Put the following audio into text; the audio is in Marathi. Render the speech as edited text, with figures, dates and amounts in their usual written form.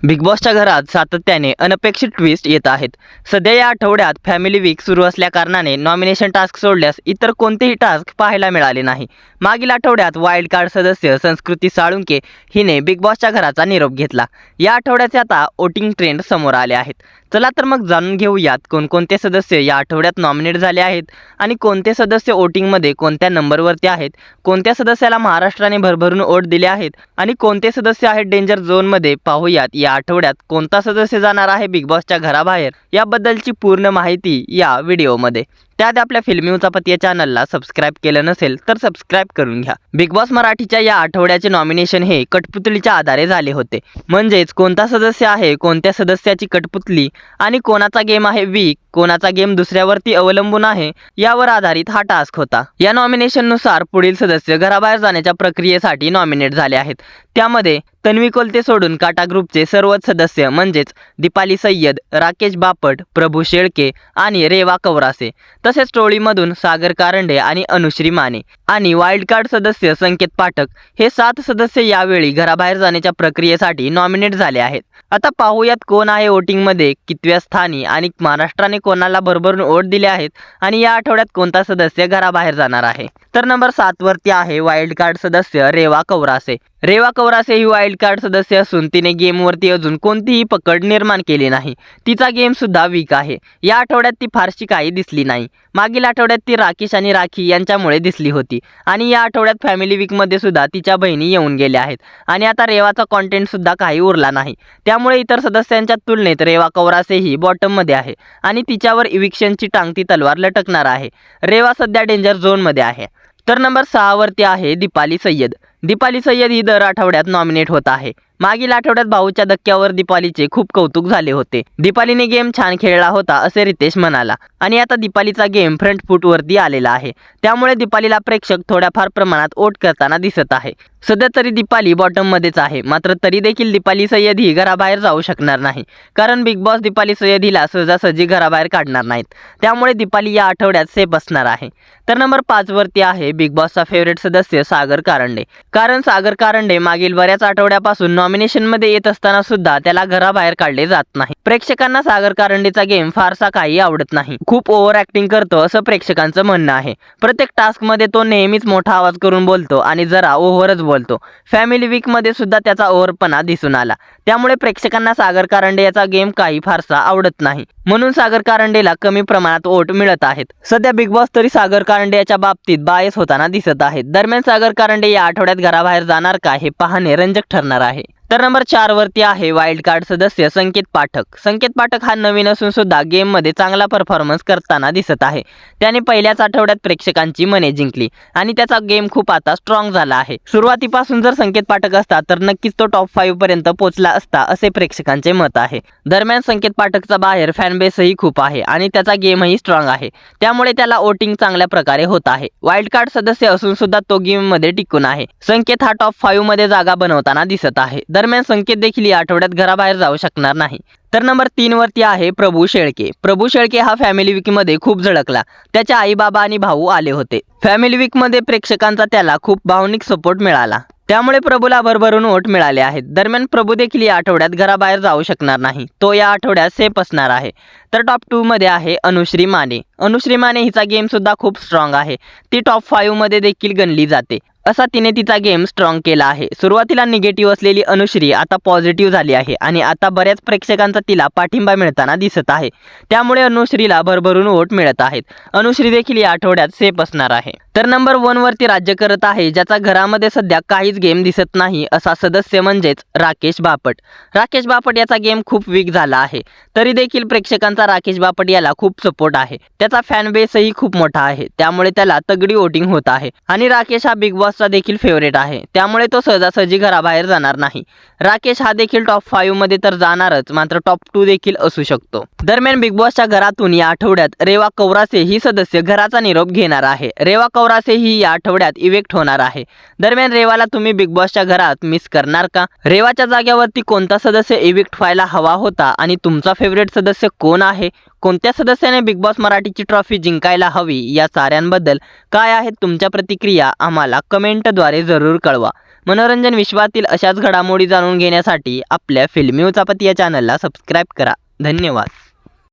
बिग बॉसच्या घरात सातत्याने अनपेक्षित ट्विस्ट येत आहेत. सध्या या आठवड्यात फॅमिली वीक सुरू असल्याकारणाने नॉमिनेशन टास्क सोडल्यास इतर कोणतेही टास्क पाहायला मिळाले नाही. मागील आठवड्यात वाईल्ड कार्ड सदस्य संस्कृती साळुंके हिने बिग बॉसच्या घराचा निरोप घेतला. या आठवड्याचे आता वोटिंग ट्रेंड समोर आले आहेत. चला तर मग जाणून घेऊयात कोणकोणते सदस्य या आठवड्यात नॉमिनेट झाले आहेत आणि कोणते सदस्य वोटिंगमध्ये कोणत्या नंबरवरती आहेत, कोणत्या सदस्याला महाराष्ट्राने भरभरून वोट दिले आहेत आणि कोणते सदस्य आहेत डेंजर झोनमध्ये. पाहूयात या आठवड्यात कोणता सदस्य जाणार आहे बिग बॉसच्या घराबाहेर, याबद्दलची पूर्ण माहिती या व्हिडिओमध्ये. त्यात आपल्या फिल्मी उचापत या चॅनलला सबस्क्राईब केलं नसेल तर सबस्क्राईब करून घ्या. बिग बॉस मराठीच्या या आठवड्याचे नॉमिनेशन हे कठपुतळीच्या आधारे झाले होते. म्हणजेच कोणता सदस्य आहे, कोणत्या सदस्याची कठपुतली आणि कोणाचा गेम आहे वीक, कोणाचा गेम दुसऱ्यावरती अवलंबून आहे, यावर आधारित हा टास्क होता. या नॉमिनेशननुसार पुढील सदस्य घराबाहेर जाण्याच्या प्रक्रियेसाठी नॉमिनेट झाले आहेत. त्यामध्ये तन्वी कोलते सोडून काटा ग्रुपचे सर्वच सदस्य म्हणजेच दीपाली सय्यद, राकेश बापट, प्रभू शेळके आणि रेवा कवरासे, तसेच टोळीमधून सागर कारंडे आणि अनुश्री माने आणि वाईल्ड कार्ड सदस्य संकेत पाठक हे 7 सदस्य यावेळी घराबाहेर जाण्याच्या प्रक्रियेसाठी नॉमिनेट झाले आहेत. आता पाहूयात कोण आहे वोटिंगमध्ये कितव्या स्थानी आणि महाराष्ट्राने कोणाला भरभरून वोट दिले आहेत आणि या आठवड्यात कोणता सदस्य घराबाहेर जाणार आहे. तर नंबर 7 वरती आहे वाईल्ड कार्ड सदस्य रेवा कवरासे. रेवा कवरासे ही वाईल्ड कार्ड सदस्य असून तिने गेमवरती अजून कोणतीही पकड निर्माण केली नाही. तिचा गेम सुद्धा वीक आहे. या आठवड्यात ती फारशी काही दिसली नाही. मागील आठवड्यात ती राकेश आणि राखी यांच्यामुळे दिसली होती आणि या आठवड्यात फॅमिली वीकमध्ये सुद्धा तिच्या बहिणी येऊन गेल्या आहेत आणि आता रेवाचा कॉन्टेंट सुद्धा काही उरला नाही. त्यामुळे इतर सदस्यांच्या तुलनेत रेवा कवरासे ही बॉटममध्ये आहे आणि तिच्यावर इविक्शनची टांगती तलवार लटकणार आहे. रेवा सध्या डेंजर झोनमध्ये आहे. तर नंबर 6 वरती आहे दीपाली सय्यद. दीपाली सय्यद ही दर आठवड्यात नॉमिनेट होत आहे. मागील आठवड्यात भाऊच्या धक्क्यावर दीपालीचे खूप कौतुक झाले होते. दीपालीने गेम छान खेळला होता असे रितेश म्हणाला आणि आता दीपालीचा गेम फ्रंट फूटवरती आलेला आहे. त्यामुळे दीपालीला प्रेक्षक थोड्याफार प्रमाणात वोट करताना दिसत आहे. सध्या तरी दीपाली बॉटममध्येच आहे, मात्र तरी देखील दीपाली सय्यद ही घराबाहेर जाऊ शकणार नाही, कारण बिग बॉस दीपाली सय्यद हिला सहजासहजी घराबाहेर काढणार नाहीत. त्यामुळे दीपाली या आठवड्यात सेफ असणार आहे. तर नंबर 5 वरती आहे बिग बॉसचा फेवरेट सदस्य सागर कारंडे. कारण सागर कारंडे मागील बऱ्याच आठवड्यापासून नॉमिनेशनमध्ये येत असताना सुद्धा त्याला घराबाहेर काढले जात नाही. प्रेक्षकांना सागर कारंडेचा गेम फारसा काही आवडत नाही. खूप ओव्हर ऍक्टिंग करतो असं प्रेक्षकांचं म्हणणं आहे. प्रत्येक टास्कमध्ये तो नेहमीच मोठा आवाज करून बोलतो आणि जरा ओव्हरच बोलतो. फॅमिली वीक मध्ये सुद्धा त्याचा ओव्हरपणा दिसून आला. त्यामुळे प्रेक्षकांना सागर कारंडे याचा गेम काही फारसा आवडत नाही. म्हणून सागर कारंडेला कमी प्रमाणात वोट मिळत आहेत. सध्या बिग बॉस तरी सागर कारंडे याच्या बाबतीत बायस होताना दिसत आहेत. दरम्यान सागर कारंडे या आठवड्यात घराबाहेर जाणार का हे पाहणे रंजक ठरणार आहे. तर नंबर 4 वरती आहे वाईल्ड कार्ड सदस्य संकेत पाठक. संकेत पाठक हा नवीन असून सुद्धा गेममध्ये चांगला परफॉर्मन्स करताना दिसत आहे. त्याने पहिल्याच आठवड्यात प्रेक्षकांची मने जिंकली आणि त्याचा गेम खूप आता स्ट्रॉंग झाला आहे. सुरुवातीपासून जर संकेत पाठक असता तर नक्कीच तो टॉप 5 पर्यंत पोहोचला असता असे प्रेक्षकांचे मत आहे. दरम्यान संकेत पाठकचा बाहेर फॅन बेसही खूप आहे आणि त्याचा गेमही स्ट्रॉंग आहे. त्यामुळे त्याला वोटिंग चांगल्या प्रकारे होत आहे. वाईल्ड कार्ड सदस्य असून सुद्धा तो गेममध्ये टिकून आहे. संकेत हा टॉप 5 मध्ये जागा बनवताना दिसत आहे. दरम्यान संकेत देखील या आठवड्यात घराबाहेर जाऊ शकणार नाही. तर नंबर 3 वरती आहे प्रभू शेळके. प्रभू शेळके हा फॅमिली वीक मध्ये खूप झळकला. त्याच्या आई बाबा आणि भाऊ आले होते. फॅमिली वीक मध्ये प्रेक्षकांचा त्याला खूप भावनिक सपोर्ट मिळाला. त्यामुळे प्रभूला भरभरून वोट मिळाले आहेत. दरम्यान प्रभू देखील या आठवड्यात घराबाहेर जाऊ शकणार नाही. तो या आठवड्यात सेफ असणार आहे. तर टॉप 2 मध्ये आहे अनुश्री माने. अनुश्री माने हिचा गेम सुद्धा खूप स्ट्रॉंग आहे. ती टॉप 5 मध्ये देखील गणली जाते. असा तिने तिचा गेम स्ट्रॉंग केला आहे. सुरुवातीला निगेटिव्ह असलेली अनुश्री आता पॉझिटिव्ह झाली आहे आणि आता बऱ्याच प्रेक्षकांचा तिला पाठिंबा मिळताना दिसत आहे. त्यामुळे अनुश्रीला भरभरून वोट मिळत आहेत. अनुश्री देखील या आठवड्यात सेफ असणार आहे. तर नंबर 1 वरती राज्य करत आहे, ज्याचा घरामध्ये सध्या काहीच गेम दिसत नाही असा सदस्य म्हणजेच राकेश बापट. राकेश बापट याचा गेम खूप वीक झाला आहे. तरी देखील प्रेक्षकांचा राकेश बापट याला खूप सपोर्ट आहे. त्याचा फॅन बेसही खूप मोठा आहे. त्यामुळे त्याला तगडी वोटिंग होत आहे आणि राकेश हा बिग बॉसचा देखील फेवरेट आहे. त्यामुळे तो सहजासहजी घराबाहेर जाणार नाही. राकेश हा देखील टॉप 5 मध्ये तर जाणारच, मात्र टॉप 2 देखील असू शकतो. दरम्यान बिग बॉसच्या घरातून या आठवड्यात रेवा कवरासे ही सदस्य घराचा निरोप घेणार आहे. रेवा कवरासे ही या आठवड्यात इवेक्ट होणार आहे. दरम्यान रेवाला तुम्ही बिग बॉसच्या घरात मिस करणार का? रेवाच्या जाग्यावरती कोणता सदस्य इवेक्ट व्हायला हवा होता आणि तुमचा फेवरेट सदस्य कोण आहे? कोणत्या सदस्याने बिग बॉस मराठीची ट्रॉफी जिंकायला हवी? या साऱ्यांबद्दल काय आहेत तुमच्या प्रतिक्रिया? आम्हाला कमेंटद्वारे जरूर कळवा. मनोरंजन विश्वातील अशाच घडामोडी जाणून घेण्यासाठी आपल्या फिल्मी उचापती या चॅनलला सबस्क्राईब करा. धन्यवाद.